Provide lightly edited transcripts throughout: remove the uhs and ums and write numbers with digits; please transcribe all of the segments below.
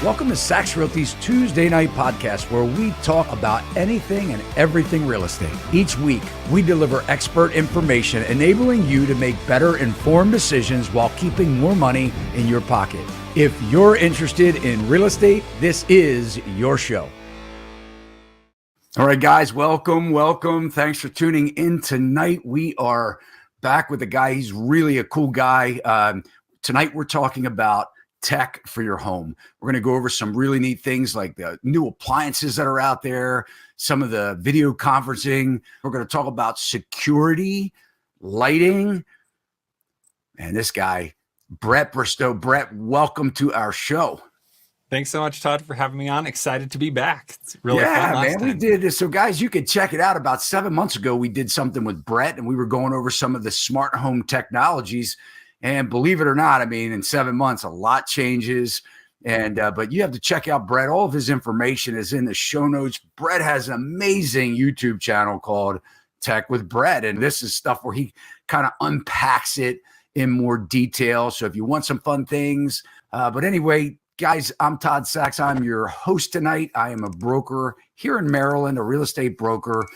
Welcome to Sachs Realty's Tuesday Night Podcast, where we talk about anything and everything real estate. Each week, we deliver expert information enabling you to make better informed decisions while keeping more money in your pocket. If you're interested in real estate, this is your show. All right, guys, welcome. Thanks for tuning in tonight. We are back with a guy. He's really a cool guy. Tonight, we're talking about tech for your home. We're going to go over some really neat things like the new appliances that are out there, some of the video conferencing. We're going to talk about security, lighting, and this guy, Brett Bristow. Brett, welcome to our show. Thanks so much, Todd, for having me on. Excited to be back. It's really fun last time. We did this. So guys, you could check it out. About 7 months ago, we did something with Brett and we were going over some of the smart home technologies. And believe it or not, I mean, in 7 months, a lot changes. And but you have to check out Brett. All of his information is in the show notes. Brett has an amazing YouTube channel called Tech with Brett. And this is stuff where he kind of unpacks it in more detail. So if you want some fun things. But anyway, guys, I'm Todd Sachs. I'm your host tonight. I am a broker here in Maryland, a real estate broker.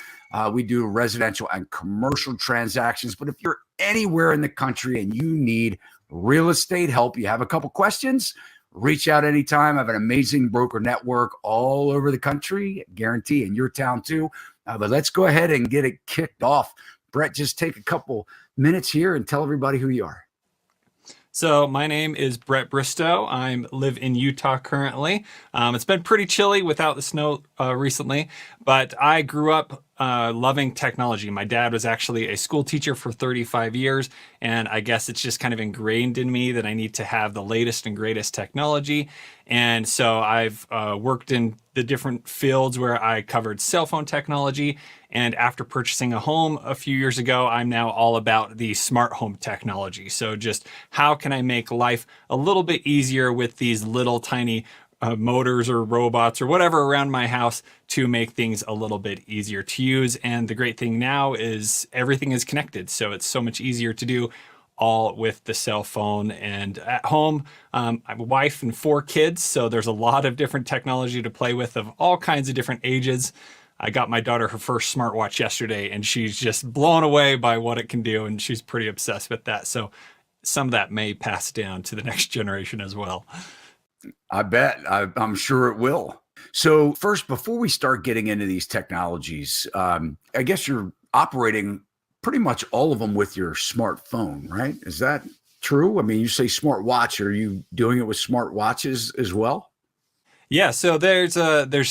We do residential and commercial transactions. But if you're anywhere in the country and you need real estate help, you have a couple questions, reach out anytime. I have an amazing broker network all over the country, guarantee in your town too. But let's go ahead and get it kicked off. Brett, just take a couple minutes here and tell everybody who you are. So my name is Brett Bristow. I live in Utah currently. It's been pretty chilly without the snow recently, but I grew up loving technology. My dad was actually a school teacher for 35 years, and I guess it's just kind of ingrained in me that I need to have the latest and greatest technology. And so I've worked in the different fields where I covered cell phone technology. And after purchasing a home a few years ago, I'm now all about the smart home technology. So just how can I make life a little bit easier with these little tiny motors or robots or whatever around my house to make things a little bit easier to use. And the great thing now is everything is connected. So it's so much easier to do all with the cell phone. And at home, I have a wife and 4 kids. So there's a lot of different technology to play with of all kinds of different ages. I got my daughter her first smartwatch yesterday, and she's just blown away by what it can do, and she's pretty obsessed with that. So some of that may pass down to the next generation as well. I bet. I'm sure it will. So first, before we start getting into these technologies, I guess you're operating pretty much all of them with your smartphone, right? Is that true? I mean, you say smartwatch. Are you doing it with smartwatches as well? Yeah, so there's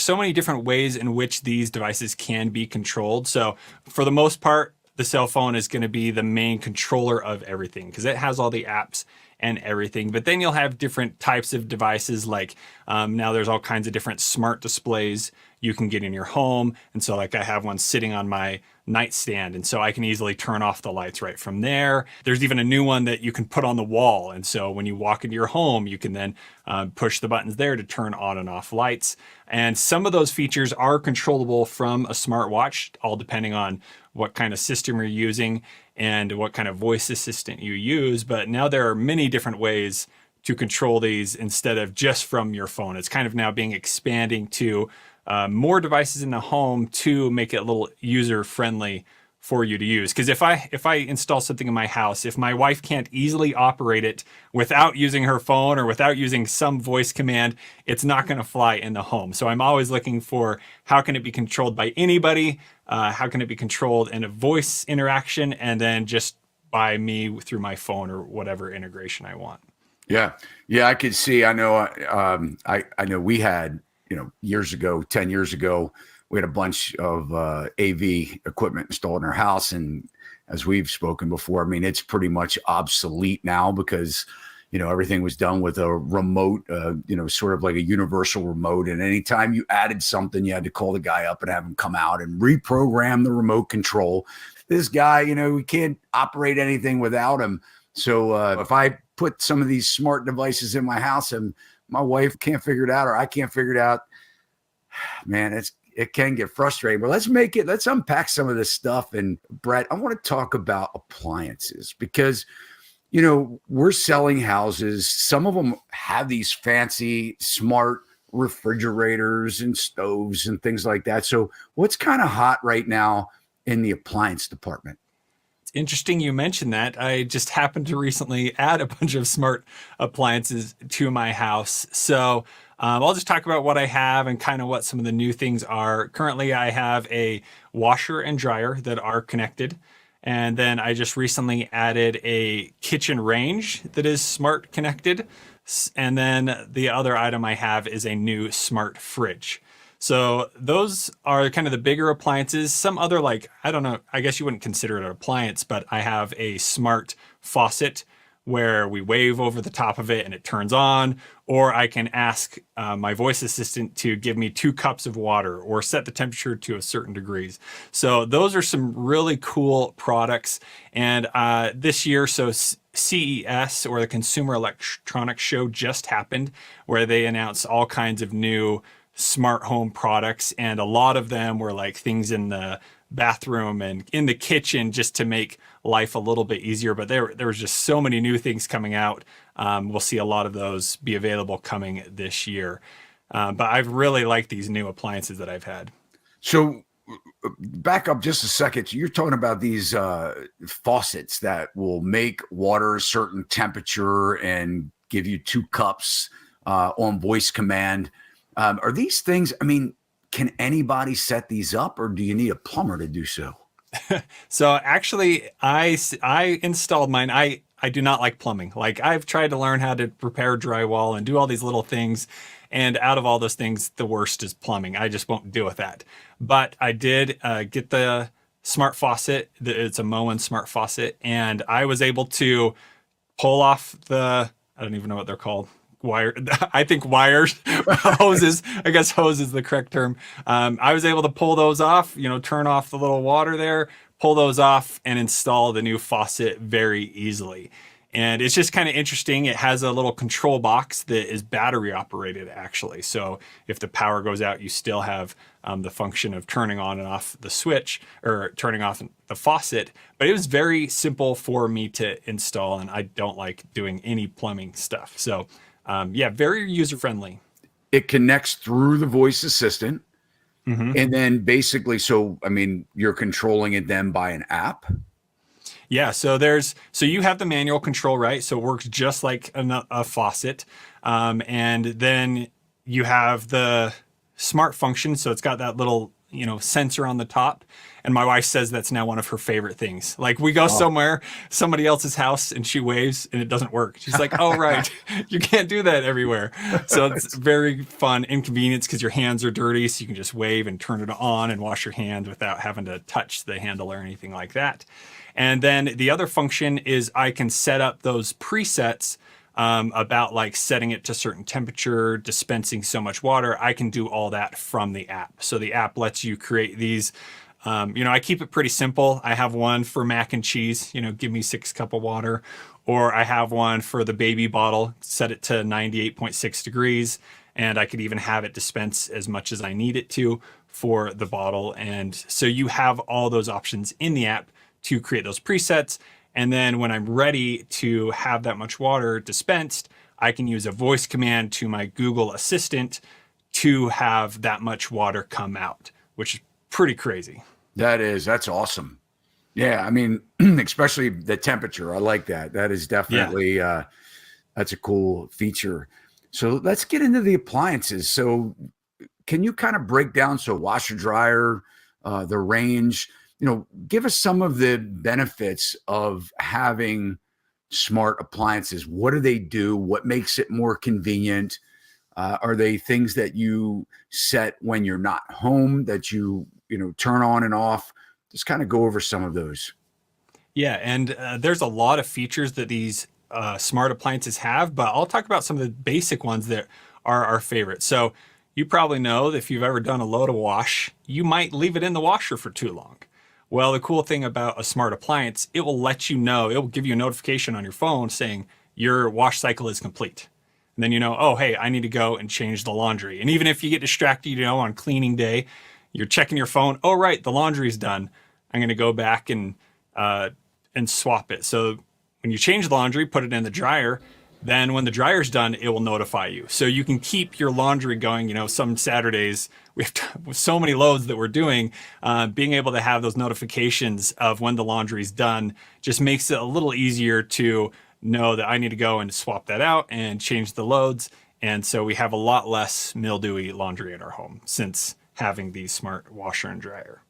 so many different ways in which these devices can be controlled. So for the most part, the cell phone is going to be the main controller of everything because it has all the apps and everything. But then you'll have different types of devices like now there's all kinds of different smart displays you can get in your home. And so like I have one sitting on my nightstand, and so I can easily turn off the lights right from there. There's even a new one that you can put on the wall. And so when you walk into your home, you can then push the buttons there to turn on and off lights. And some of those features are controllable from a smartwatch, all depending on what kind of system you're using and what kind of voice assistant you use. But now there are many different ways to control these instead of just from your phone. It's kind of now being expanding to more devices in the home to make it a little user friendly for you to use. Because if I install something in my house, if my wife can't easily operate it without using her phone or without using some voice command, it's not going to fly in the home. So I'm always looking for how can it be controlled by anybody? How can it be controlled in a voice interaction? And then just by me through my phone or whatever integration I want. Yeah. I could see. I know. I know we had, years ago, 10 years ago, we had a bunch of AV equipment installed in our house. And as we've spoken before, I mean, it's pretty much obsolete now because, everything was done with a remote, sort of like a universal remote. And anytime you added something, you had to call the guy up and have him come out and reprogram the remote control. This guy, we can't operate anything without him. So if I put some of these smart devices in my house and my wife can't figure it out or I can't figure it out, man, it can get frustrating. But let's unpack some of this stuff. And Brett, I want to talk about appliances because, we're selling houses. Some of them have these fancy, smart refrigerators and stoves and things like that. So, what's kind of hot right now in the appliance department? It's interesting you mentioned that. I just happened to recently add a bunch of smart appliances to my house. So I'll just talk about what I have and kind of what some of the new things are. Currently, I have a washer and dryer that are connected. And then I just recently added a kitchen range that is smart connected. And then the other item I have is a new smart fridge. So those are kind of the bigger appliances. Some other, like, I don't know, I guess you wouldn't consider it an appliance, but I have a smart faucet where we wave over the top of it and it turns on, or I can ask my voice assistant to give me 2 cups of water or set the temperature to a certain degrees. So those are some really cool products. And this year, so CES, or the Consumer Electronics Show, just happened, where they announced all kinds of new smart home products, and a lot of them were like things in the bathroom and in the kitchen just to make life a little bit easier. But there was just so many new things coming out. We'll see a lot of those be available coming this year. But I've really liked these new appliances that I've had. So, back up just a second. You're talking about these faucets that will make water a certain temperature and give you 2 cups on voice command. Are these things, I mean, can anybody set these up, or do you need a plumber to do so? So actually, I installed mine. I do not like plumbing. Like, I've tried to learn how to repair drywall and do all these little things, and out of all those things, the worst is plumbing. I just won't deal with that. But I did get the smart faucet. It's a Moen smart faucet, and I was able to pull off I don't even know what they're called. Wire, I think wires, hoses. I guess hose is the correct term. I was able to pull those off, turn off the little water there, pull those off, and install the new faucet very easily. And it's just kind of interesting. It has a little control box that is battery operated, actually. So if the power goes out, you still have the function of turning on and off the switch, or turning off the faucet. But it was very simple for me to install, and I don't like doing any plumbing stuff. So yeah, very user friendly. It connects through the voice assistant. Mm-hmm. And then basically, so, I mean, you're controlling it then by an app. Yeah, so you have the manual control, right? So it works just like a faucet. And then you have the smart function. So it's got that little, sensor on the top. And my wife says that's now one of her favorite things. Like, we go somewhere, somebody else's house, and she waves and it doesn't work. She's like, oh, right. You can't do that everywhere. So it's very fun inconvenience, because your hands are dirty. So you can just wave and turn it on and wash your hands without having to touch the handle or anything like that. And then the other function is I can set up those presets about, like, setting it to certain temperature, dispensing so much water. I can do all that from the app. So the app lets you create these. I keep it pretty simple. I have one for mac and cheese, give me 6 cups of water. Or I have one for the baby bottle, set it to 98.6 degrees. And I could even have it dispense as much as I need it to for the bottle. And so you have all those options in the app to create those presets. And then when I'm ready to have that much water dispensed, I can use a voice command to my Google Assistant to have that much water come out, which is pretty crazy. That's awesome. Yeah, I mean, especially the temperature. I like that. That is definitely that's a cool feature. So let's get into the appliances. So can you kind of break down, so washer, dryer, the range, give us some of the benefits of having smart appliances. What do they do? What makes it more convenient? Are they things that you set when you're not home, that you turn on and off? Just kind of go over some of those. Yeah, and there's a lot of features that these smart appliances have, but I'll talk about some of the basic ones that are our favorite. So you probably know that if you've ever done a load of wash, you might leave it in the washer for too long. Well, the cool thing about a smart appliance, it will let you know, it will give you a notification on your phone saying your wash cycle is complete. And then oh, hey, I need to go and change the laundry. And even if you get distracted, on cleaning day, you're checking your phone. Oh, right, the laundry's done. I'm going to go back and swap it. So, when you change the laundry, put it in the dryer. Then when the dryer's done, it will notify you. So you can keep your laundry going. You know, some Saturdays we have with so many loads that we're doing, being able to have those notifications of when the laundry's done just makes it a little easier to know that I need to go and swap that out and change the loads. And so we have a lot less mildewy laundry in our home since having the smart washer and dryer.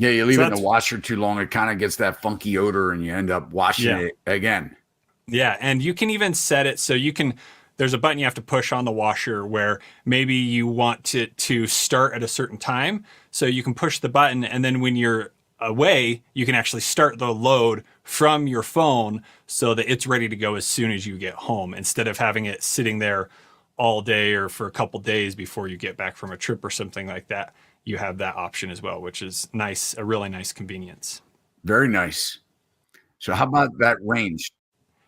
Yeah, you leave So it in the washer too long, it kind of gets that funky odor and you end up washing yeah. it again. Yeah, and you can even set it so you can. There's a button you have to push on the washer where maybe you want it to start at a certain time. So you can push the button, and then when you're away, you can actually start the load from your phone so that it's ready to go as soon as you get home, instead of having it sitting there all day or for a couple days before you get back from a trip or something like that. You have that option as well, which is nice, a really nice convenience. Very nice. So how about that range?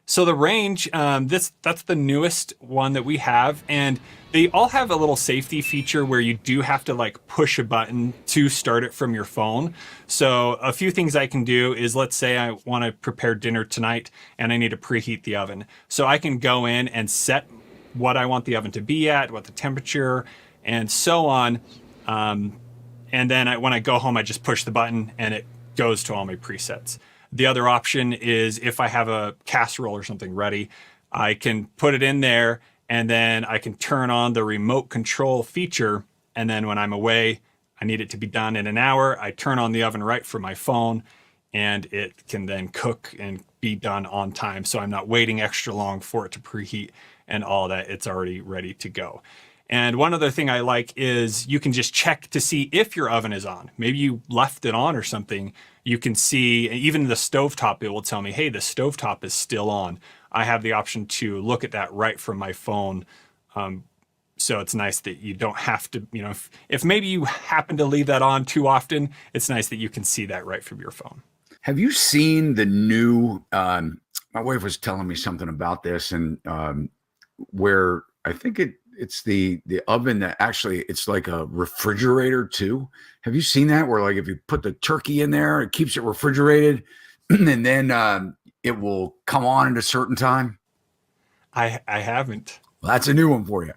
So the range, that's the newest one that we have, and they all have a little safety feature where you do have to like push a button to start it from your phone. So a few things I can do is, let's say I want to prepare dinner tonight and I need to preheat the oven. So I can go in and set what I want the oven to be at, what the temperature, and so on. And then when I go home, I just push the button and it goes to all my presets. The other option is if I have a casserole or something ready, I can put it in there and then I can turn on the remote control feature. And then when I'm away, I need it to be done in an hour. I turn on the oven right from my phone and it can then cook and be done on time. So I'm not waiting extra long for it to preheat and all that. It's already ready to go. And one other thing I like is you can just check to see if your oven is on. Maybe you left it on or something. You can see even the stovetop, it will tell me, hey, the stovetop is still on. I have the option to look at that right from my phone. So it's nice that you don't have to, you know, if maybe you happen to leave that on too often, it's nice that you can see that right from your phone. Have you seen the new, my wife was telling me something about this, and where I think it's the oven that actually it's like a refrigerator too. Have you seen that, where like if you put the turkey in there, it keeps it refrigerated and then it will come on at a certain time? I haven't. Well, that's a new one for you.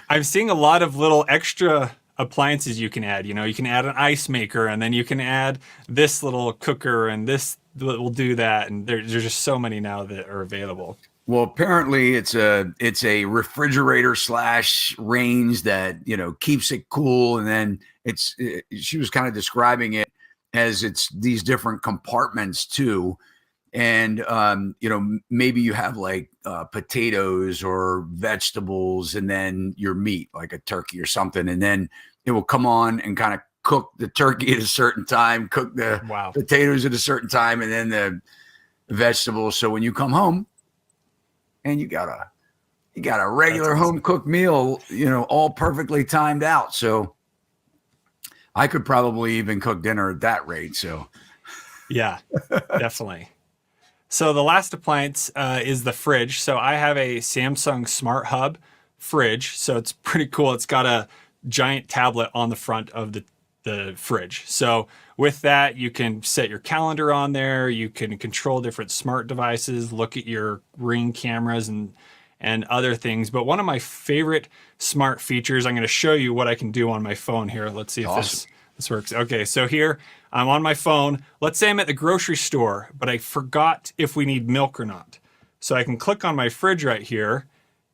I'm seeing a lot of little extra appliances you can add. You know, you can add an ice maker, and then you can add this little cooker, and this will do that. And there's just so many now that are available. Well, apparently it's a refrigerator / range that, you know, keeps it cool. And then she was kind of describing it as it's these different compartments too. And, you know, maybe you have like potatoes or vegetables and then your meat, like a turkey or something. And then it will come on and kind of cook the turkey at a certain time, cook the potatoes at a certain time, and then the vegetables. So when you come home, and you got a regular home cooked meal, you know, all perfectly timed out. So I could probably even cook dinner at that rate. So yeah, definitely. So the last appliance is the fridge. So I have a Samsung Smart Hub fridge. So it's pretty cool. It's got a giant tablet on the front of the fridge. So with that, you can set your calendar on there. You can control different smart devices, look at your Ring cameras and other things. But one of my favorite smart features, I'm going to show you what I can do on my phone here. Let's see if this works. Okay, so here I'm on my phone. Let's say I'm at the grocery store, but I forgot if we need milk or not. So I can click on my fridge right here,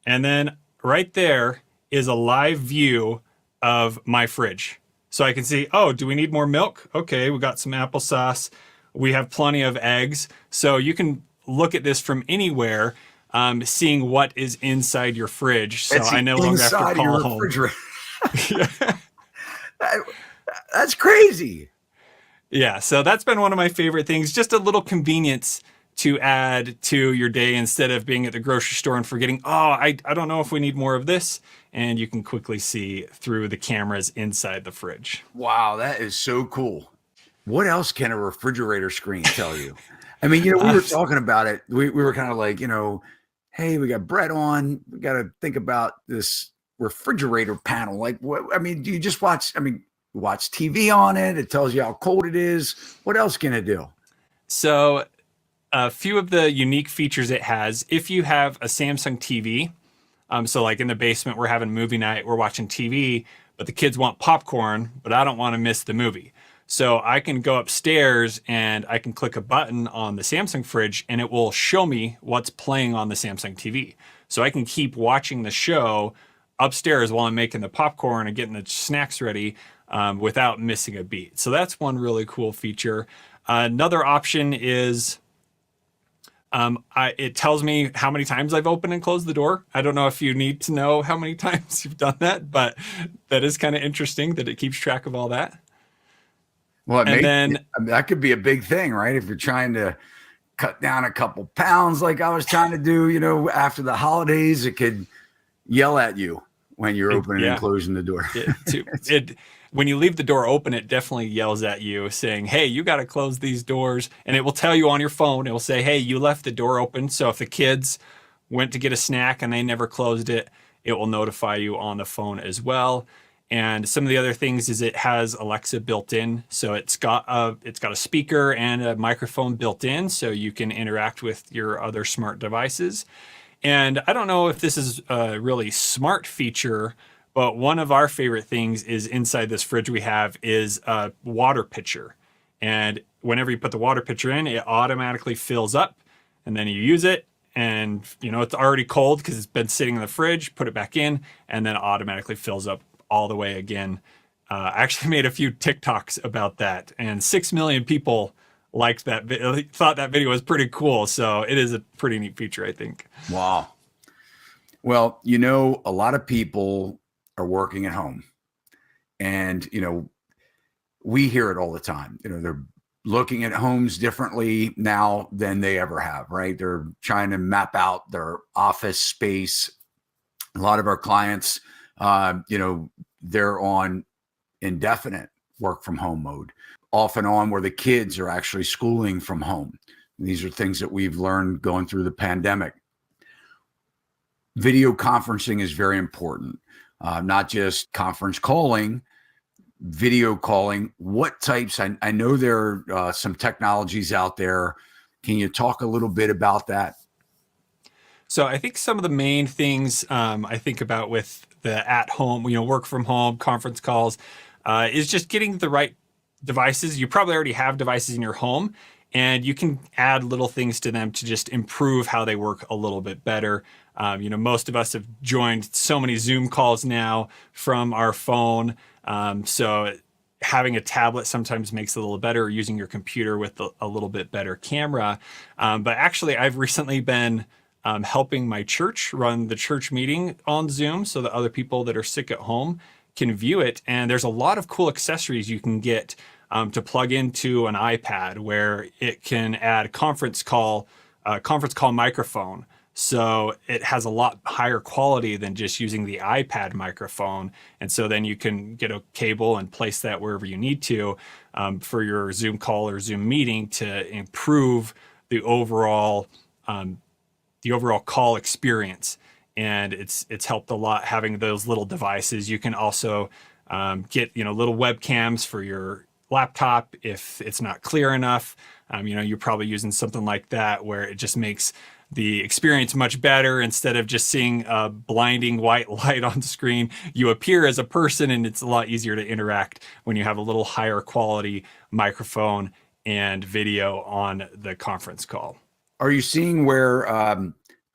and then right there is a live view of my fridge. So I can see, oh, do we need more milk? Okay, we got some applesauce. We have plenty of eggs. So you can look at this from anywhere, seeing what is inside your fridge. So I no longer have to call home. That's crazy. Yeah, so that's been one of my favorite things. Just a little convenience to add to your day instead of being at the grocery store and forgetting, oh, I don't know if we need more of this. And you can quickly see through the cameras inside the fridge. Wow, that is so cool. What else can a refrigerator screen tell you? I mean, you know, we were talking about it. We were kind of like, you know, hey, we got bread on. We got to think about this refrigerator panel. Like, what? I mean, do you just watch TV on it? It tells you how cold it is. What else can it do? So a few of the unique features it has. If you have a Samsung TV, so like in the basement, we're having movie night, we're watching TV, but the kids want popcorn, but I don't want to miss the movie. So I can go upstairs and I can click a button on the Samsung fridge and it will show me what's playing on the Samsung TV. So I can keep watching the show upstairs while I'm making the popcorn and getting the snacks ready without missing a beat. So that's one really cool feature. Another option is it tells me how many times I've opened and closed the door. I don't know if you need to know how many times you've done that, but that is kind of interesting that it keeps track of all that. Well, And then I mean, that could be a big thing, right? If you're trying to cut down a couple pounds, like I was trying to do, after the holidays, it could yell at you when you're opening and yeah, closing the door. it when you leave the door open, it definitely yells at you saying, "Hey, you got to close these doors." And it will tell you on your phone. It will say, "Hey, you left the door open." So if the kids went to get a snack and they never closed it, it will notify you on the phone as well. And some of the other things is it has Alexa built in, so it's got a speaker and a microphone built in, so you can interact with your other smart devices. And I don't know if this is a really smart feature, but one of our favorite things is inside this fridge we have is a water pitcher. And whenever you put the water pitcher in, it automatically fills up and then you use it and it's already cold because it's been sitting in the fridge, put it back in and then it automatically fills up all the way again. I actually made a few TikToks about that and 6 million people liked that thought that video was pretty cool. So it is a pretty neat feature, I think. Wow. Well, a lot of people are working at home and, we hear it all the time. They're looking at homes differently now than they ever have, right? They're trying to map out their office space. A lot of our clients, they're on indefinite work from home mode, off and on, where the kids are actually schooling from home. These are things that we've learned going through the pandemic. Video conferencing is very important, not just conference calling, video calling. What types? I know there are some technologies out there. Can you talk a little bit about that? So I think some of the main things I think about with the at home, work from home conference calls, is just getting the right devices. You probably already have devices in your home, and you can add little things to them to just improve how they work a little bit better. Most of us have joined so many Zoom calls now from our phone. So having a tablet sometimes makes it a little better, or using your computer with a little bit better camera. But actually, I've recently been helping my church run the church meeting on Zoom so that other people that are sick at home can view it. And there's a lot of cool accessories you can get to plug into an iPad where it can add conference call microphone. So it has a lot higher quality than just using the iPad microphone. And so then you can get a cable and place that wherever you need to for your Zoom call or Zoom meeting to improve the overall call experience. And it's helped a lot having those little devices. You can also get little webcams for your laptop if it's not clear enough. You're probably using something like that where it just makes the experience much better. Instead of just seeing a blinding white light on the screen, you appear as a person, and it's a lot easier to interact when you have a little higher quality microphone and video on the conference call. Are you seeing where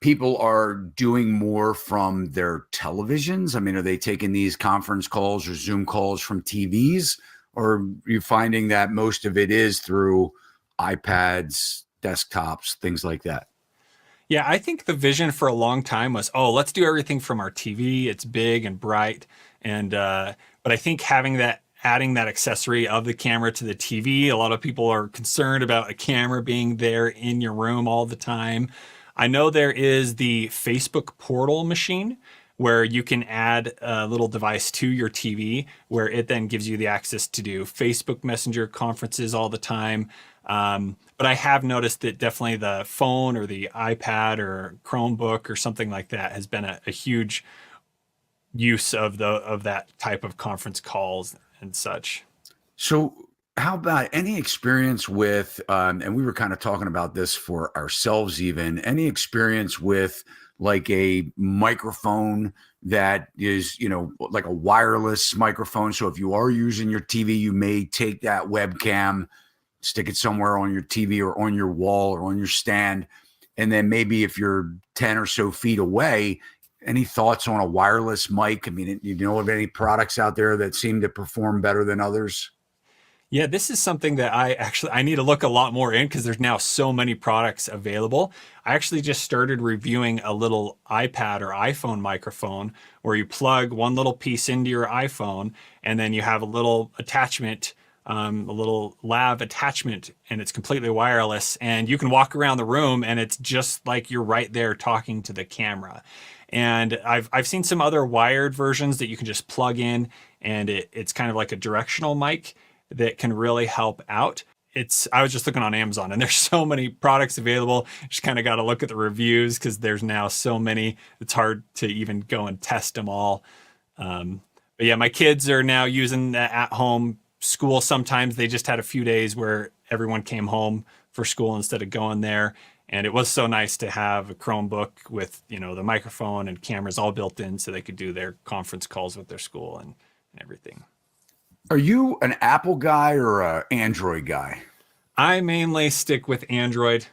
people are doing more from their televisions? I mean, are they taking these conference calls or Zoom calls from TVs? Or are you finding that most of it is through iPads, desktops, things like that? Yeah, I think the vision for a long time was, oh, let's do everything from our TV. It's big and bright. And but I think adding that accessory of the camera to the TV, a lot of people are concerned about a camera being there in your room all the time. I know there is the Facebook portal machine where you can add a little device to your TV where it then gives you the access to do Facebook Messenger conferences all the time. But I have noticed that definitely the phone or the iPad or Chromebook or something like that has been a huge use of that type of conference calls and such. So How about any experience with, and we were kind of talking about this for ourselves, even any experience with like a microphone that is, like a wireless microphone. So if you are using your TV, you may take that webcam, stick it somewhere on your TV or on your wall or on your stand. And then maybe if you're 10 or so feet away, any thoughts on a wireless mic? I mean, you know of any products out there that seem to perform better than others? Yeah, this is something that I need to look a lot more in because there's now so many products available. I actually just started reviewing a little iPad or iPhone microphone where you plug one little piece into your iPhone and then you have a little attachment, a little lav attachment, and it's completely wireless. And you can walk around the room and it's just like you're right there talking to the camera. And I've seen some other wired versions that you can just plug in, and it's kind of like a directional mic that can really help out. I was just looking on Amazon and there's so many products available. Just kind of got to look at the reviews because there's now so many. It's hard to even go and test them all. But yeah, my kids are now using the at home school. Sometimes they just had a few days where everyone came home for school instead of going there. And it was so nice to have a Chromebook with, the microphone and cameras all built in so they could do their conference calls with their school and everything. Are you an Apple guy or an Android guy? I mainly stick with Android.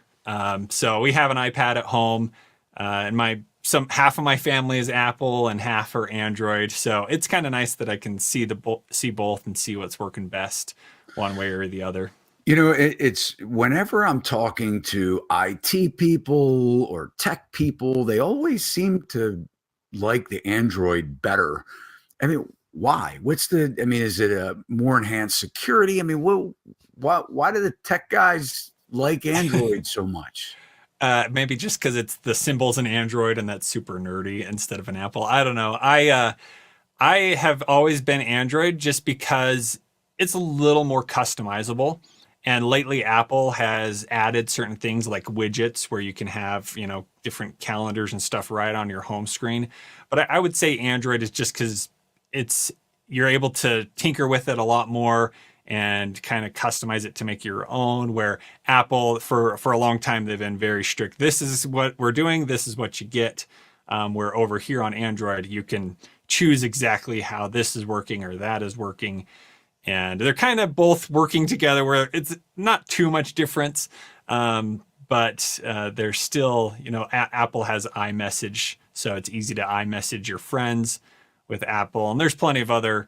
So we have an iPad at home, and half of my family is Apple and half are Android. So it's kind of nice that I can see both and see what's working best one way or the other. It's whenever I'm talking to IT people or tech people, they always seem to like the Android better. I mean, why? I mean, is it a more enhanced security? I mean, why do the tech guys like Android so much? Maybe just because it's the symbols in Android and that's super nerdy instead of an Apple. I don't know. I have always been Android just because it's a little more customizable. And lately, Apple has added certain things like widgets where you can have, different calendars and stuff right on your home screen. But I would say Android is just because you're able to tinker with it a lot more and kind of customize it to make your own. Where Apple, for a long time, they've been very strict. This is what we're doing. This is what you get. Where over here on Android, you can choose exactly how this is working or that is working. And they're kind of both working together where it's not too much difference. But there's still, Apple has iMessage. So it's easy to iMessage your friends with Apple. And there's plenty of other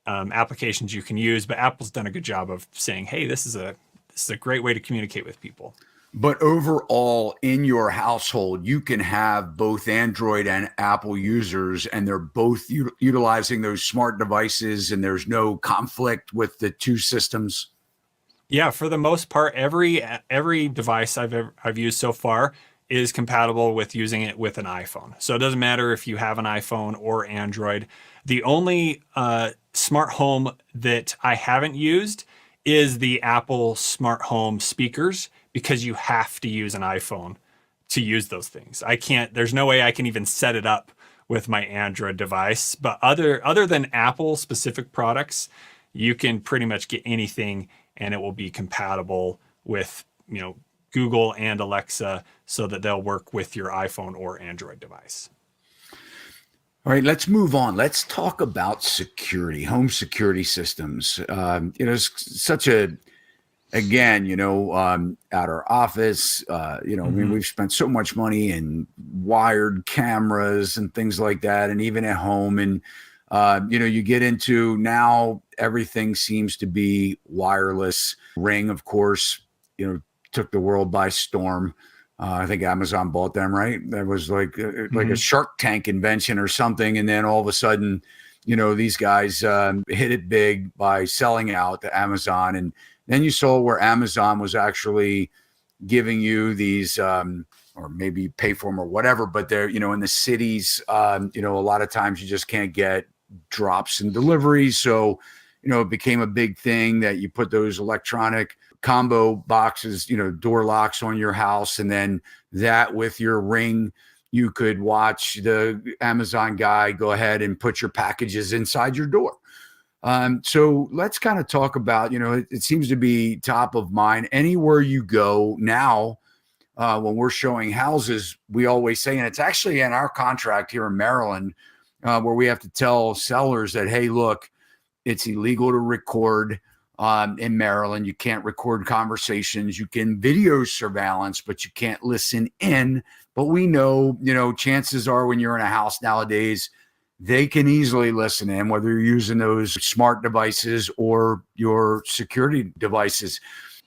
applications you can use. But Apple's done a good job of saying, hey, this is a great way to communicate with people. But overall, in your household, you can have both Android and Apple users, and they're both utilizing those smart devices, and there's no conflict with the two systems. Yeah, for the most part, every device I've used so far is compatible with using it with an iPhone. So it doesn't matter if you have an iPhone or Android. The only smart home that I haven't used is the Apple smart home speakers because you have to use an iPhone to use those things. There's no way I can even set it up with my Android device. But other than Apple specific products, you can pretty much get anything and it will be compatible with, Google and Alexa so that they'll work with your iPhone or Android device. All right, let's move on. Let's talk about security, home security systems. It's such again, at our office, I mean, we've spent so much money in wired cameras and things like that, and even at home. And, you get into now everything seems to be wireless. Ring, of course, took the world by storm. I think Amazon bought them, right? That was like a Shark Tank invention or something. And then all of a sudden, these guys hit it big by selling out to Amazon. And then you saw where Amazon was actually giving you these, or maybe pay for them or whatever, but they're, in the cities, a lot of times you just can't get drops and deliveries. So, it became a big thing that you put those electronic combo boxes, door locks on your house. And then that with your Ring, you could watch the Amazon guy go ahead and put your packages inside your door. So let's kind of talk about, it seems to be top of mind anywhere you go now. When we're showing houses, we always say, and it's actually in our contract here in Maryland, where we have to tell sellers that, hey, look, it's illegal to record in Maryland. You can't record conversations. You can video surveillance, but you can't listen in. But we know, chances are when you're in a house nowadays, they can easily listen in, whether you're using those smart devices or your security devices.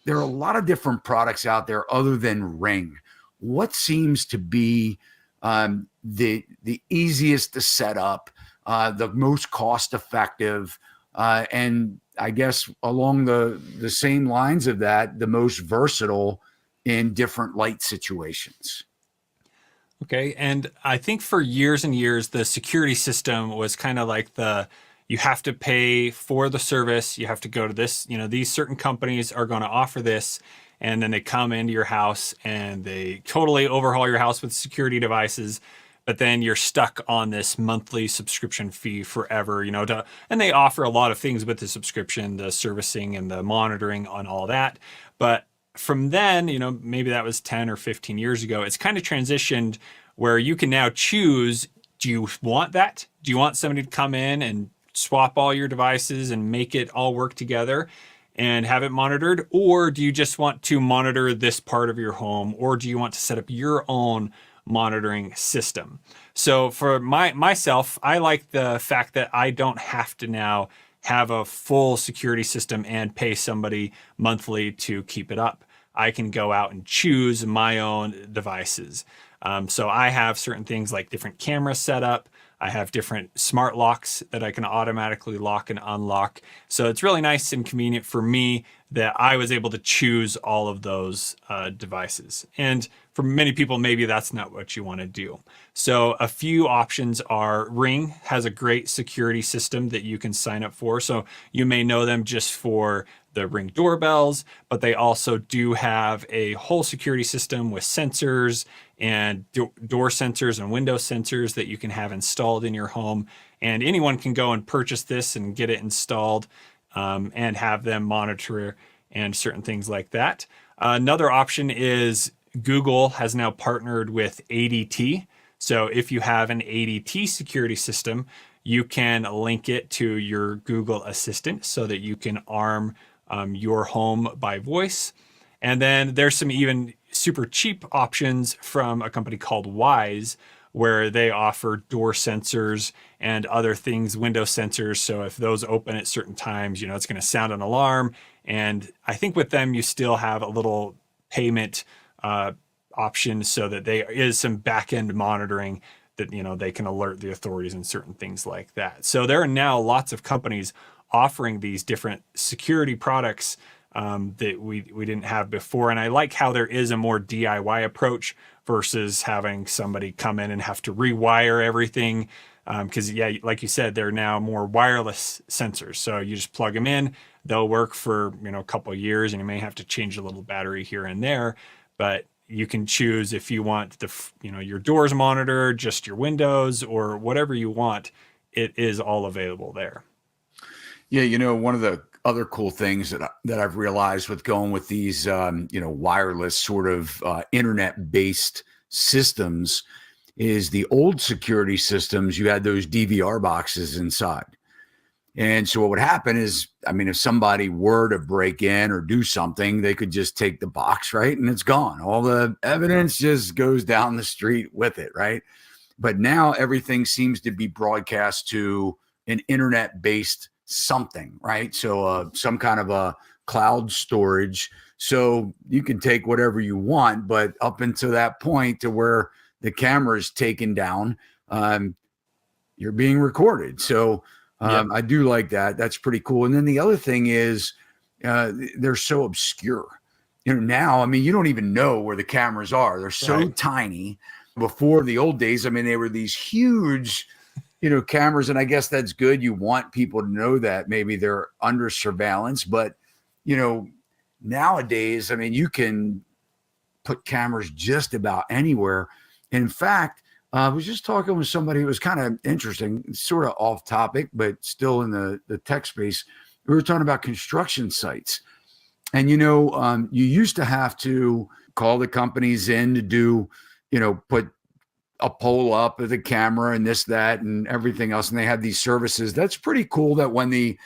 There are a lot of different products out there other than Ring. What seems to be the easiest to set up, the most cost effective, and I guess along the same lines of that, the most versatile in different light situations? Okay. And I think for years and years, the security system was kind of like you have to pay for the service. You have to go to this, these certain companies are going to offer this. And then they come into your house and they totally overhaul your house with security devices. But then you're stuck on this monthly subscription fee forever, and they offer a lot of things with the subscription, the servicing and the monitoring on all that. But from then, maybe that was 10 or 15 years ago, it's kind of transitioned where you can now choose, do you want that? Do you want somebody to come in and swap all your devices and make it all work together and have it monitored? Or do you just want to monitor this part of your home? Or do you want to set up your own monitoring system? So for myself, I like the fact that I don't have to now have a full security system and pay somebody monthly to keep it up. I can go out and choose my own devices. So I have certain things like different cameras set up. I have different smart locks that I can automatically lock and unlock. So it's really nice and convenient for me that I was able to choose all of those devices. And for many people, maybe that's not what you want to do. So a few options are Ring has a great security system that you can sign up for. So you may know them just for the Ring doorbells, but they also do have a whole security system with sensors and door sensors and window sensors that you can have installed in your home. And anyone can go and purchase this and get it installed and have them monitor and certain things like that. Another option is Google has now partnered with ADT. So if you have an ADT security system, you can link it to your Google Assistant so that you can arm your home by voice. And then there's some even super cheap options from a company called Wise, where they offer door sensors and other things, window sensors. So if those open at certain times, it's going to sound an alarm. And I think with them, you still have a little payment option so that there is some back-end monitoring that, they can alert the authorities and certain things like that. So there are now lots of companies offering these different security products that we didn't have before. And I like how there is a more DIY approach versus having somebody come in and have to rewire everything. Because, like you said, they're now more wireless sensors. So you just plug them in, they'll work for, a couple of years, and you may have to change a little battery here and there. But you can choose if you want your doors monitored, just your windows, or whatever you want. It is all available there. Yeah, one of the other cool things that I've realized with going with these, wireless sort of internet-based systems is the old security systems. You had those DVR boxes inside. And so what would happen is, if somebody were to break in or do something, they could just take the box, right? And it's gone. All the evidence just goes down the street with it, right? But now everything seems to be broadcast to an internet-based something, right? So some kind of a cloud storage. So you can take whatever you want, but up until that point to where the camera is taken down, you're being recorded. So I do like that. That's pretty cool. And then the other thing is they're so obscure. Now, you don't even know where the cameras are. They're so tiny. Before the old days, they were these huge, cameras. And I guess that's good. You want people to know that maybe they're under surveillance. But, nowadays, you can put cameras just about anywhere. In fact, I was just talking with somebody who was kind of interesting, sort of off topic, but still in the tech space. We were talking about construction sites. And, you used to have to call the companies in to do, put a pole up with a camera and this, that, and everything else. And they have these services. That's pretty cool that when the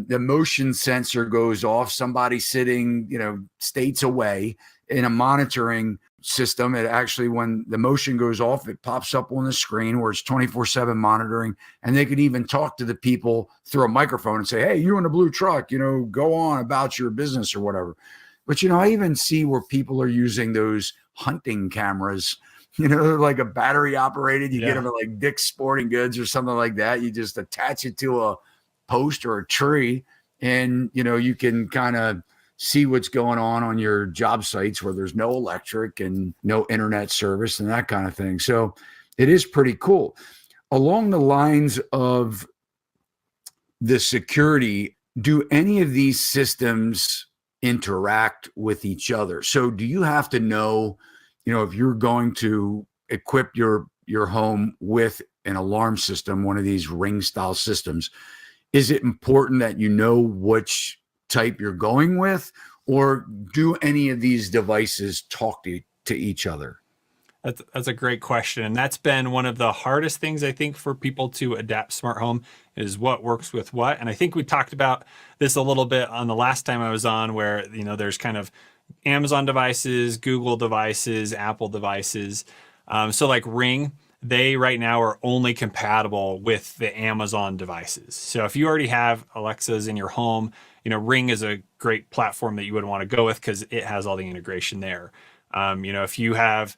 motion sensor goes off, somebody sitting, states away in a monitoring system, it actually, when the motion goes off, it pops up on the screen where it's 24/7 monitoring. And they could even talk to the people through a microphone and say, hey, you in a blue truck, go on about your business or whatever. But, I even see where people are using those hunting cameras, like a battery operated. You get them at like Dick's Sporting Goods or something like that. You just attach it to a post or a tree, and you can kind of see what's going on your job sites where there's no electric and no internet service and that kind of thing. So it is pretty cool. Along the lines of the security, do any of these systems interact with each other? So do you have to know, if you're going to equip your home with an alarm system, one of these Ring style systems, is it important that you know which type you're going with, or do any of these devices talk to each other? That's a great question. And that's been one of the hardest things, I think, for people to adapt smart home, is what works with what. And I think we talked about this a little bit on the last time I was on, where, there's kind of Amazon devices, Google devices, Apple devices. So like Ring, they right now are only compatible with the Amazon devices. So if you already have Alexas in your home, Ring is a great platform that you would want to go with because it has all the integration there. If you have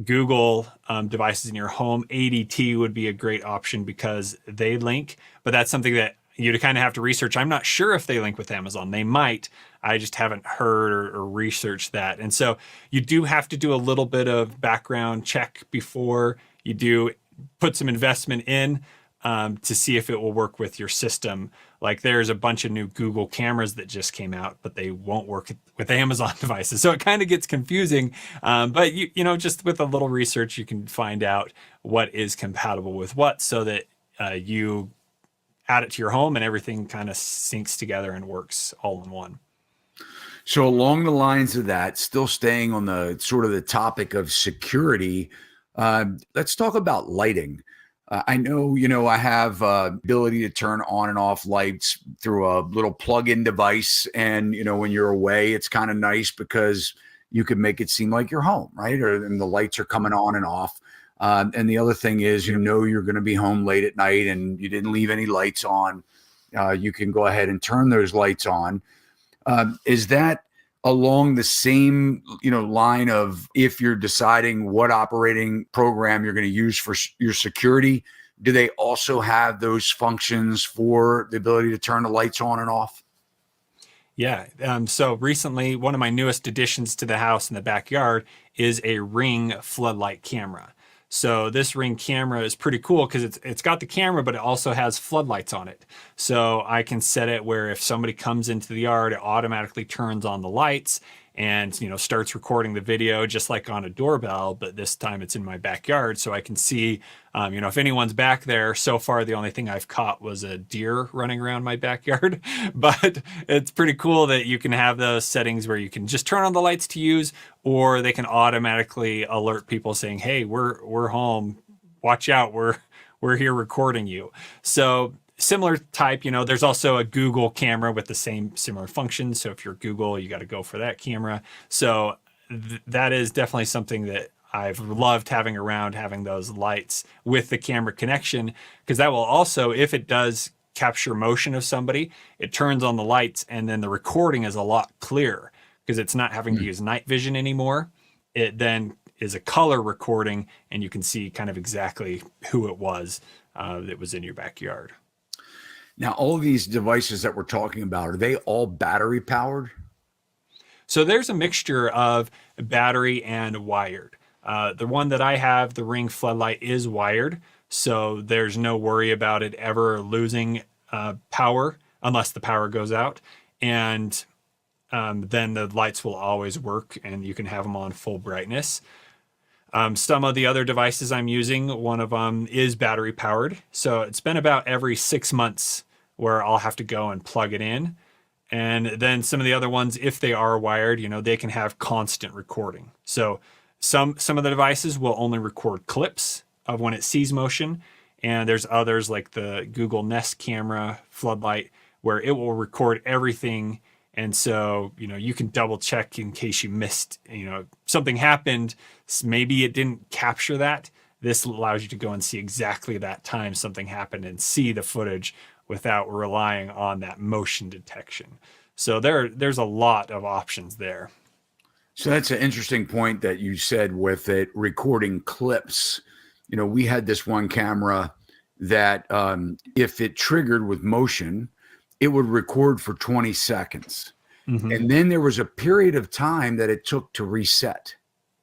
Google devices in your home, ADT would be a great option because they link, but that's something that you'd kind of have to research. I'm not sure if they link with Amazon. They might. I just haven't heard or researched that. And so you do have to do a little bit of background check before you do put some investment in to see if it will work with your system. Like there's a bunch of new Google cameras that just came out, but they won't work with Amazon devices. So it kind of gets confusing. But just with a little research, you can find out what is compatible with what, so that you add it to your home and everything kind of syncs together and works all in one. So along the lines of that, still staying on the sort of the topic of security, let's talk about lighting. I know, I have ability to turn on and off lights through a little plug-in device. And, when you're away, it's kind of nice because you can make it seem like you're home, right? And the lights are coming on and off. And the other thing is, you're going to be home late at night and you didn't leave any lights on. You can go ahead and turn those lights on. Is that along the same, line of, if you're deciding what operating program you're going to use for your security, do they also have those functions for the ability to turn the lights on and off? Yeah. So recently, one of my newest additions to the house in the backyard is a Ring floodlight camera. So this Ring camera is pretty cool because it's got the camera, but it also has floodlights on it. So I can set it where if somebody comes into the yard, it automatically turns on the lights and starts recording the video just like on a doorbell, but this time it's in my backyard, so I can see if anyone's back there. So far the only thing I've caught was a deer running around my backyard, but it's pretty cool that you can have those settings where you can just turn on the lights to use, or they can automatically alert people saying, hey, we're home, watch out, we're here recording you. So similar type, there's also a Google camera with the same similar functions. So if you're Google, you got to go for that camera. So that is definitely something that I've loved having around, having those lights with the camera connection, because that will also, if it does capture motion of somebody, it turns on the lights and then the recording is a lot clearer because it's not having to use night vision anymore. It then is a color recording and you can see kind of exactly who it was that was in your backyard. Now, all of these devices that we're talking about, are they all battery powered? So there's a mixture of battery and wired. The one that I have, the Ring floodlight, is wired. So there's no worry about it ever losing power unless the power goes out. And then the lights will always work and you can have them on full brightness. Some of the other devices I'm using, one of them is battery powered. So it's been about every 6 months where I'll have to go and plug it in. And then some of the other ones, if they are wired, they can have constant recording. So some of the devices will only record clips of when it sees motion. And there's others like the Google Nest camera floodlight where it will record everything. And so, you can double check in case you missed, something happened. Maybe it didn't capture that. This allows you to go and see exactly that time something happened and see the footage without relying on that motion detection. So there's a lot of options there. So that's an interesting point that you said with it recording clips. We had this one camera that if it triggered with motion, it would record for 20 seconds. Mm-hmm. And then there was a period of time that it took to reset.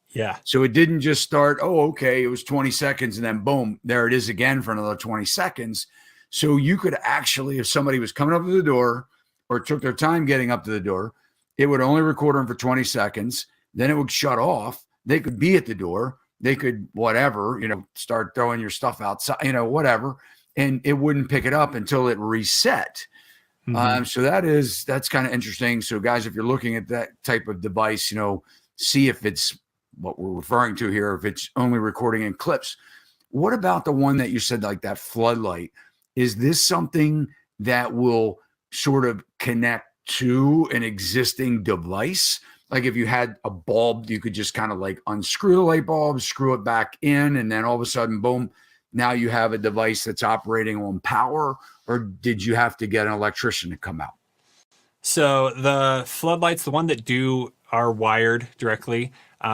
Yeah. So it didn't just start, okay, it was 20 seconds and then boom, there it is again for another 20 seconds. So you could actually, if somebody was coming up to the door or took their time getting up to the door, it would only record them for 20 seconds. Then it would shut off. They could be at the door. They could, whatever, start throwing your stuff outside, whatever. And it wouldn't pick it up until it reset. Mm-hmm. So that's kind of interesting. So guys, if you're looking at that type of device, see if it's what we're referring to here, if it's only recording in clips. What about the one that you said, like that floodlight? Is this something that will sort of connect to an existing device? Like if you had a bulb, you could just kind of like unscrew the light bulb, screw it back in, and then all of a sudden, boom, now you have a device that's operating on power. Or did you have to get an electrician to come out? So the floodlights, the one that are wired directly,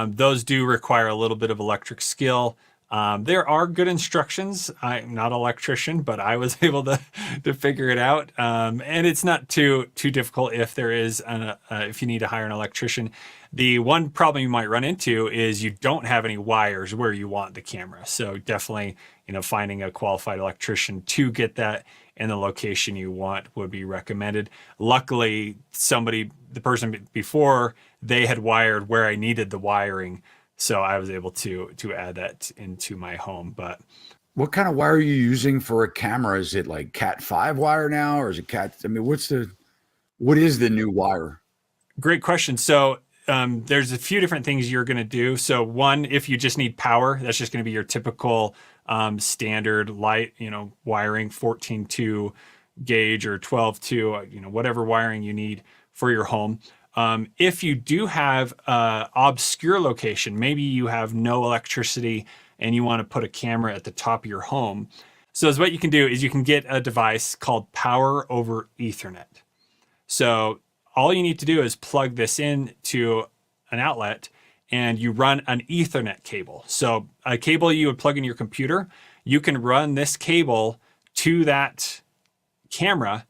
those do require a little bit of electric skill. There are good instructions. I'm not an electrician, but I was able to figure it out. And it's not too difficult if there is if you need to hire an electrician. The one problem you might run into is you don't have any wires where you want the camera. So definitely, finding a qualified electrician to get that in the location you want would be recommended. Luckily, the person before, they had wired where I needed the wiring. So I was able to add that into my home. But what kind of wire are you using for a camera? Is it like Cat 5 wire now, or is it what is the new wire? Great question. So there's a few different things you're going to do. So one, if you just need power, that's just going to be your typical standard light, wiring, 14-2 gauge or 12-2, whatever wiring you need for your home. If you do have an obscure location, maybe you have no electricity and you want to put a camera at the top of your home. So what you can do is you can get a device called Power over Ethernet. So all you need to do is plug this in to an outlet and you run an Ethernet cable. So a cable you would plug in your computer, you can run this cable to that camera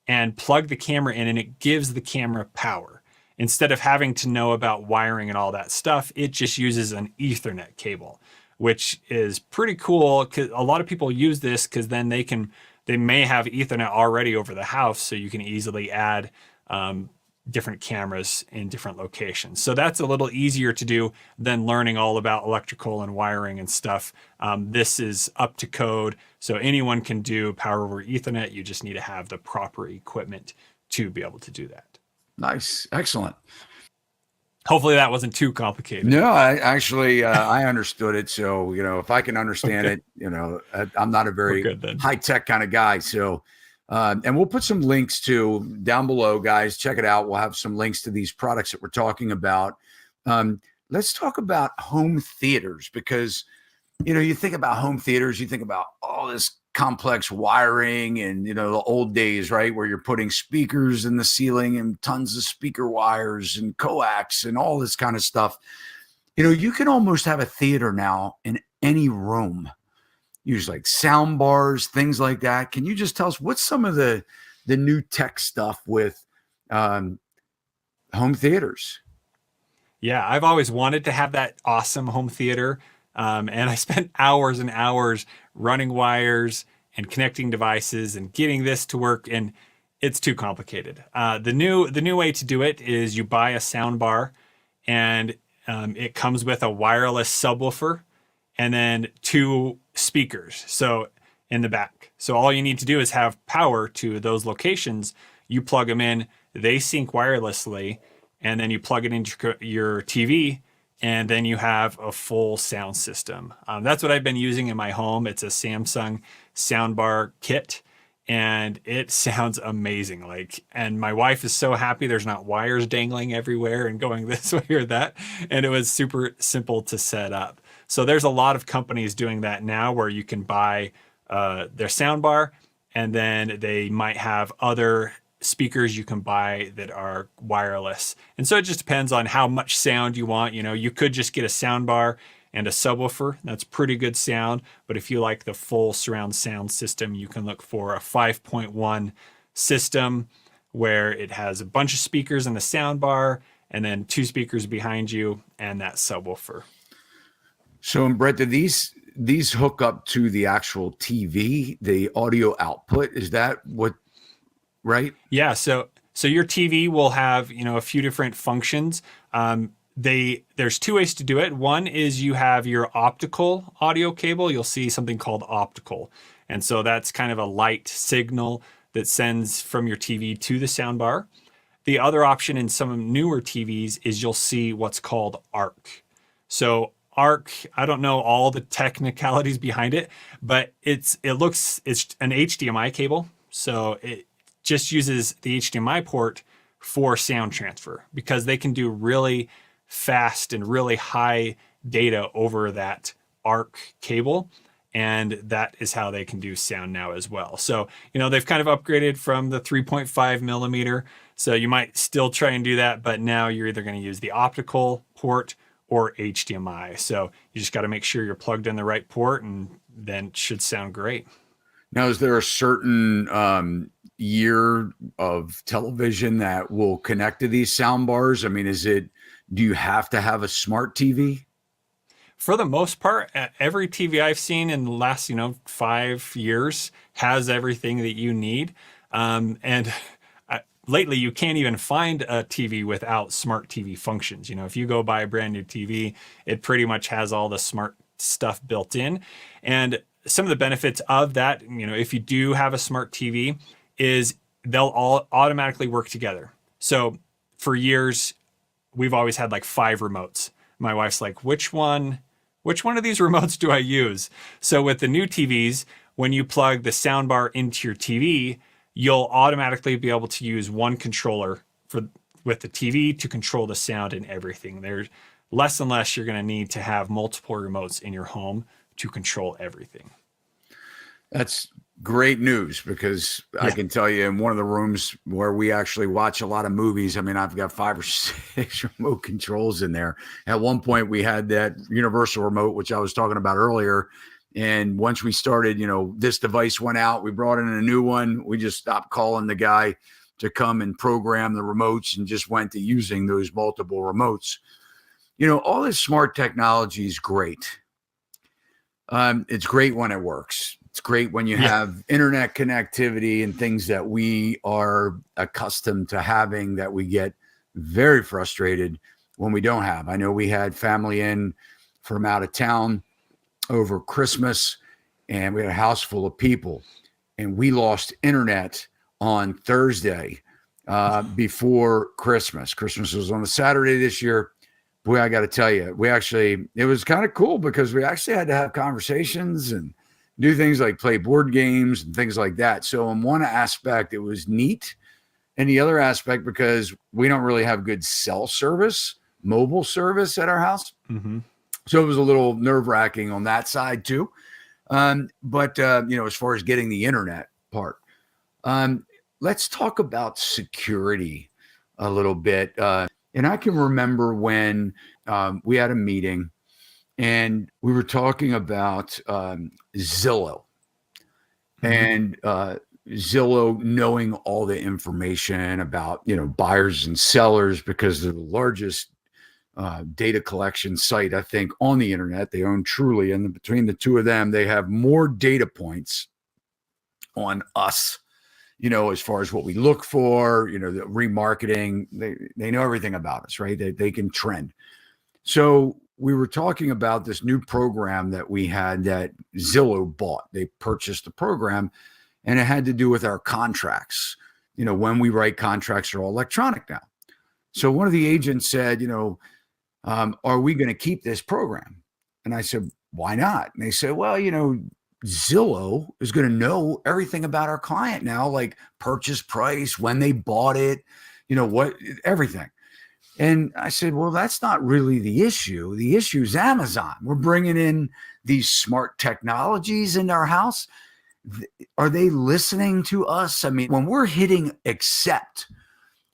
and plug the camera in, and it gives the camera power. Instead of having to know about wiring and all that stuff, it just uses an Ethernet cable, which is pretty cool because a lot of people use this because then they may have Ethernet already over the house, so you can easily add different cameras in different locations. So that's a little easier to do than learning all about electrical and wiring and stuff. This is up to code, so anyone can do Power over Ethernet. You just need to have the proper equipment to be able to do that. Nice. Excellent. Hopefully that wasn't too complicated. No, I understood it. So, if I can understand it, I'm not a very high-tech kind of guy. So, and we'll put some links down below, guys. Check it out. We'll have some links to these products that we're talking about. Let's talk about home theaters because, you think about home theaters, you think about all this complex wiring and, the old days, right, where you're putting speakers in the ceiling and tons of speaker wires and coax and all this kind of stuff. You can almost have a theater now in any room. Use like sound bars, things like that. Can you just tell us what's some of the new tech stuff with home theaters? Yeah, I've always wanted to have that awesome home theater. And I spent hours and hours running wires and connecting devices and getting this to work. And it's too complicated. The new way to do it is you buy a sound bar and It comes with a wireless subwoofer and then 2 speakers. So in the back. So all you need to do is have power to those locations. You plug them in, they sync wirelessly, and then you plug it into your TV, and then you have a full sound system. That's what I've been using in my home. It's a Samsung soundbar kit, and it sounds amazing. And my wife is so happy there's not wires dangling everywhere and going this way or that. And it was super simple to set up. So there's a lot of companies doing that now where you can buy their soundbar, and then they might have other speakers you can buy that are wireless. And so it just depends on how much sound you want. You could just get a soundbar and a subwoofer. That's pretty good sound. But if you like the full surround sound system, you can look for a 5.1 system where it has a bunch of speakers in the soundbar and then 2 speakers behind you and that subwoofer. So, Brett, do these hook up to the actual TV, the audio output? Is that what, right? Yeah. So your TV will have, a few different functions. There's 2 ways to do it. One is you have your optical audio cable. You'll see something called optical. And so that's kind of a light signal that sends from your TV to the soundbar. The other option in some newer TVs is you'll see what's called ARC. So ARC, I don't know all the technicalities behind it, but it's an HDMI cable. So it just uses the HDMI port for sound transfer because they can do really fast and really high data over that ARC cable. And that is how they can do sound now as well. So, they've kind of upgraded from the 3.5 millimeter. So you might still try and do that, but now you're either going to use the optical port or HDMI. So you just got to make sure you're plugged in the right port, and then it should sound great. Now, is there a certain year of television that will connect to these sound bars? I mean, do you have to have a smart TV? For the most part, every TV I've seen in the last, 5 years has everything that you need. And lately, you can't even find a TV without smart TV functions. If you go buy a brand new TV, it pretty much has all the smart stuff built in. And some of the benefits of that, if you do have a smart TV, is they'll all automatically work together. So for years, we've always had like 5 remotes. My wife's like, which one of these remotes do I use? So with the new TVs, when you plug the soundbar into your TV, you'll automatically be able to use one controller with the TV to control the sound and everything. There's less and less you're going to need to have multiple remotes in your home to control everything. That's great news because I can tell you in one of the rooms where we actually watch a lot of movies, I mean, I've got 5 or 6 remote controls in there. At one point we had that universal remote, which I was talking about earlier. And once we started, this device went out, we brought in a new one. We just stopped calling the guy to come and program the remotes and just went to using those multiple remotes. All this smart technology is great. It's great when it works. It's great when you have internet connectivity and things that we are accustomed to having that we get very frustrated when we don't have. I know we had family in from out of town over Christmas, and we had a house full of people, and we lost internet on Thursday before Christmas. Christmas was on a Saturday this year. Boy, I got to tell you, it was kind of cool because we actually had to have conversations and do things like play board games and things like that. So in one aspect, it was neat. And the other aspect, because we don't really have good cell service, mobile service at our house. Mm-hmm. So it was a little nerve-wracking on that side too. But as far as getting the internet part, let's talk about security a little bit. And I can remember when we had a meeting and we were talking about Zillow and Zillow knowing all the information about, buyers and sellers because they're the largest data collection site, I think, on the internet. They own Truly. And between the two of them, they have more data points on us, as far as what we look for, the remarketing. They know everything about us, right? They can trend. So we were talking about this new program that we had that Zillow bought. They purchased the program, and it had to do with our contracts. When we write contracts are all electronic now. So one of the agents said, are we going to keep this program? And I said, why not? And they said, well, Zillow is going to know everything about our client now, like purchase price, when they bought it, what, everything. And I said, well, that's not really the issue. The issue is Amazon. We're bringing in these smart technologies into our house. Are they listening to us? I mean, when we're hitting accept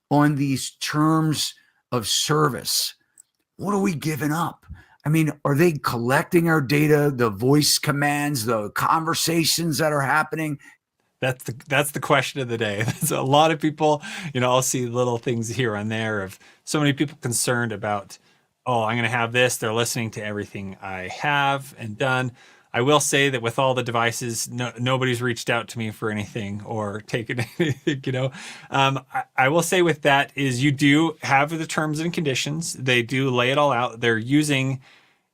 on these terms of service, what are we giving up? I mean, are they collecting our data, the voice commands, the conversations that are happening? That's the question of the day. There's a lot of people, I'll see little things here and there of so many people concerned about, oh, I'm going to have this. They're listening to everything I have and done. I will say that with all the devices, nobody's reached out to me for anything or taken anything, I will say with that is you do have the terms and conditions. They do lay it all out. They're using,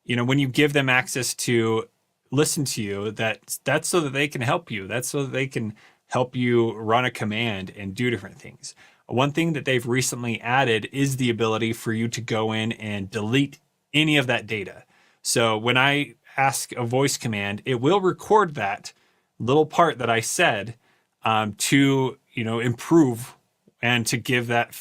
when you give them access to listen to you, that's so that they can help you. That's so that they can help you run a command and do different things. One thing that they've recently added is the ability for you to go in and delete any of that data. So when I ask a voice command, it will record that little part that I said to, improve and to give that,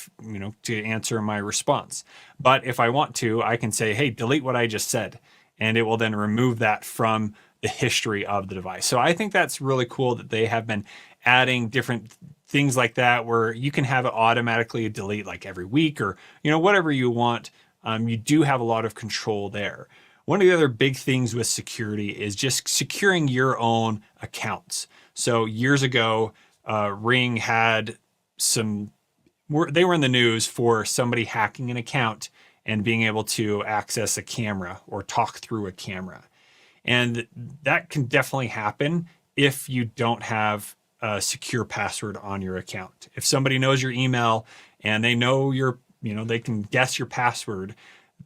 to answer my response. But if I want to, I can say, hey, delete what I just said. And it will then remove that from the history of the device. So I think that's really cool that they have been adding different things like that where you can have it automatically delete like every week or, whatever you want. You do have a lot of control there. One of the other big things with security is just securing your own accounts. So years ago, Ring had they were in the news for somebody hacking an account and being able to access a camera or talk through a camera. And that can definitely happen if you don't have a secure password on your account. If somebody knows your email and they know they can guess your password,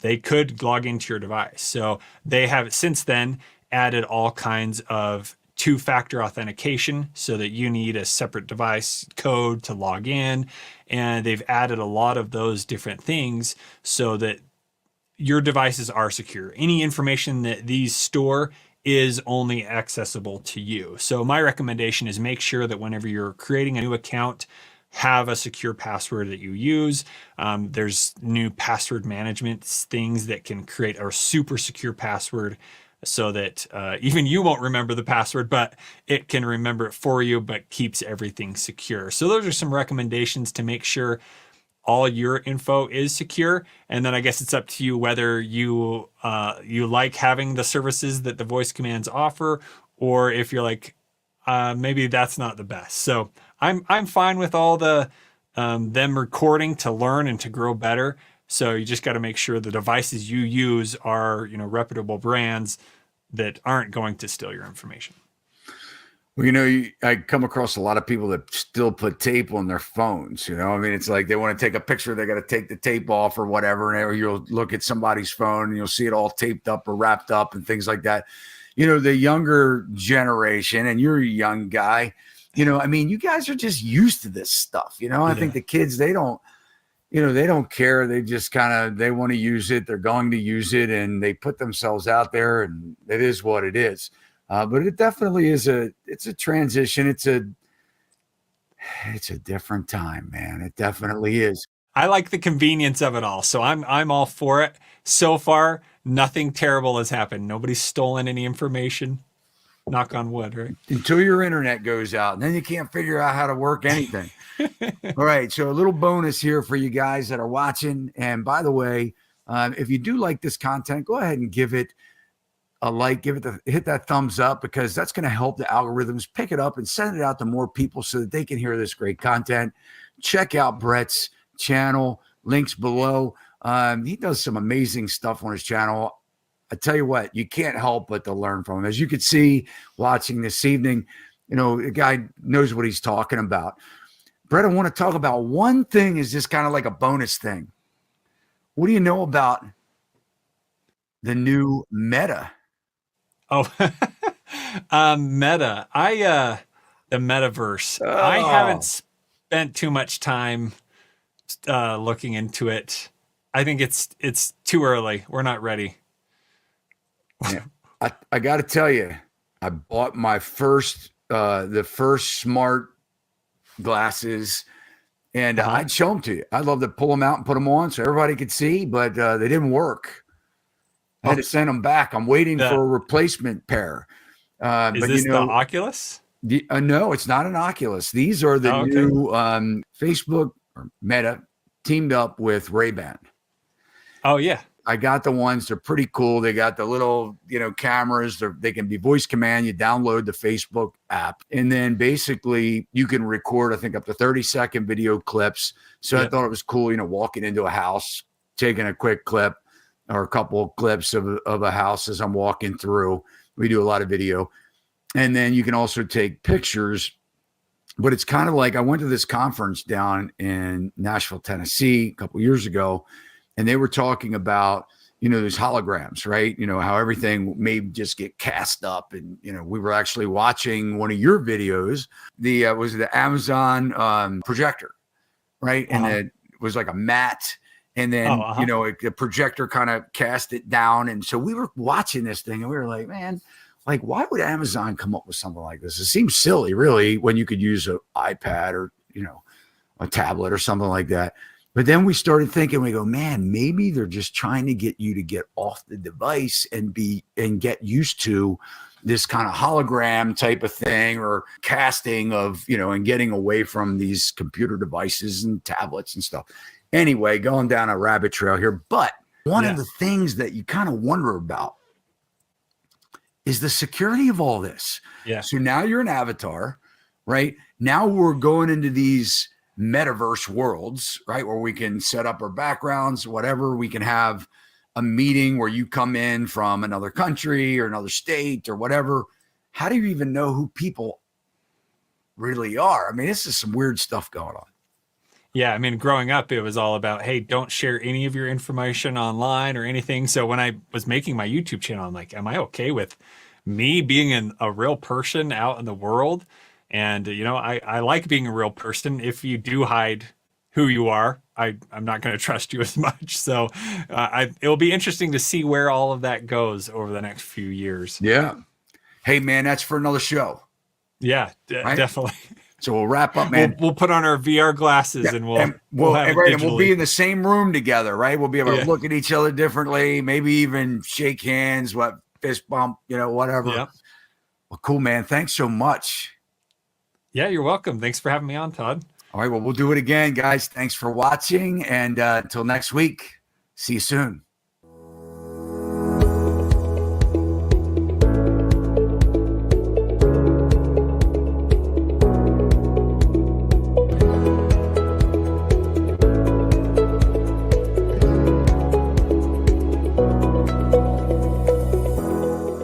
they could log into your device. So they have since then added all kinds of two-factor authentication so that you need a separate device code to log in. And they've added a lot of those different things so that your devices are secure. Any information that these store is only accessible to you. So my recommendation is make sure that whenever you're creating a new account, have a secure password that you use. There's new password management things that can create a super secure password so that even you won't remember the password, but it can remember it for you, but keeps everything secure. So those are some recommendations to make sure all your info is secure. And then I guess it's up to you whether you like having the services that the voice commands offer, or if you're like, maybe that's not the best. So I'm fine with all the them recording to learn and to grow better. So you just got to make sure the devices you use are reputable brands that aren't going to steal your information. Well, I come across a lot of people that still put tape on their phones. I mean, it's like they want to take a picture, they got to take the tape off or whatever. And you'll look at somebody's phone and you'll see it all taped up or wrapped up and things like that. The younger generation, and you're a young guy, I mean, you guys are just used to this stuff. I think the kids, they don't care. They just they want to use it. They're going to use it and they put themselves out there and it is what it is. But it definitely is it's a transition. It's a different time, man. It definitely is. I like the convenience of it all. So I'm all for it. So far, nothing terrible has happened. Nobody's stolen any information. Knock on wood, right? Until your internet goes out, and then you can't figure out how to work anything. All right. So a little bonus here for you guys that are watching. And by the way, if you do like this content, go ahead and give it a like, hit that thumbs up, because that's going to help the algorithms pick it up and send it out to more people so that they can hear this great content. Check out Brett's channel, links below. He does some amazing stuff on his channel. I tell you what, you can't help but to learn from him. As you could see watching this evening, the guy knows what he's talking about. Brett, I want to talk about one thing is just kind of like a bonus thing. What do you know about the new Meta. Oh, Meta. The metaverse. I haven't Oh, spent too much time looking into it. I think it's too early. We're not ready. yeah. I got to tell you, I bought my the first smart glasses, and Uh-huh. I'd show them to you. I'd love to pull them out and put them on so everybody could see, but they didn't work. I had Oh, to send them back. I'm waiting the for a replacement pair. is But this the Oculus? no, it's not an Oculus. These are the Oh, okay. new Facebook or Meta teamed up with Ray-Ban. Oh yeah. I got the ones. They're pretty cool. They got the little, cameras. They can be voice command. You download the Facebook app, and then basically you can record, I think, up to 30-second video clips. So I Yep. thought it was cool, walking into a house, taking a quick clip or a couple of clips of a house as I'm walking through. We do a lot of video. And then you can also take pictures. But it's kind of like I went to this conference down in Nashville, Tennessee a couple of years ago, and they were talking about, these holograms, right? How everything may just get cast up. And, we were actually watching one of your videos, was the Amazon projector, right? And Uh-huh. it was like a mat. And Oh, then, uh-huh. the projector kind of cast it down. And so we were watching this thing and we were like, man, like, why would Amazon come up with something like this? It seems silly, really, when you could use an iPad or, a tablet or something like that. But then we started thinking, we go, man, maybe they're just trying to get you to get off the device and get used to this kind of hologram type of thing or casting of, and getting away from these computer devices and tablets and stuff. Anyway, going down a rabbit trail here. But one of Yeah. the things that you kind of wonder about is the security of all this. Yeah. So now you're an avatar, right? Now we're going into these metaverse worlds, right? Where we can set up our backgrounds, whatever. We can have a meeting where you come in from another country or another state or whatever. How do you even know who people really are? I mean, this is some weird stuff going on. Yeah, I mean, growing up, it was all about, hey, don't share any of your information online or anything. So when I was making my YouTube channel, I'm like, am I okay with me being a real person out in the world? And, I like being a real person. If you do hide who you are, I'm not going to trust you as much. So it'll be interesting to see where all of that goes over the next few years. Yeah. Hey, man, that's for another show, Yeah, right? definitely. So we'll wrap up, We'll man. we'll put on our VR glasses Yeah, and and we'll have it right, and we'll be digitally. in the same room together, right? We'll be able to Yeah. look at each other differently, maybe even shake hands, fist bump, whatever. Yeah. Well, cool, man. Thanks so much. Yeah, you're welcome. Thanks for having me on, Todd. All right, well, we'll do it again, guys. Thanks for watching, and until next week, see you soon.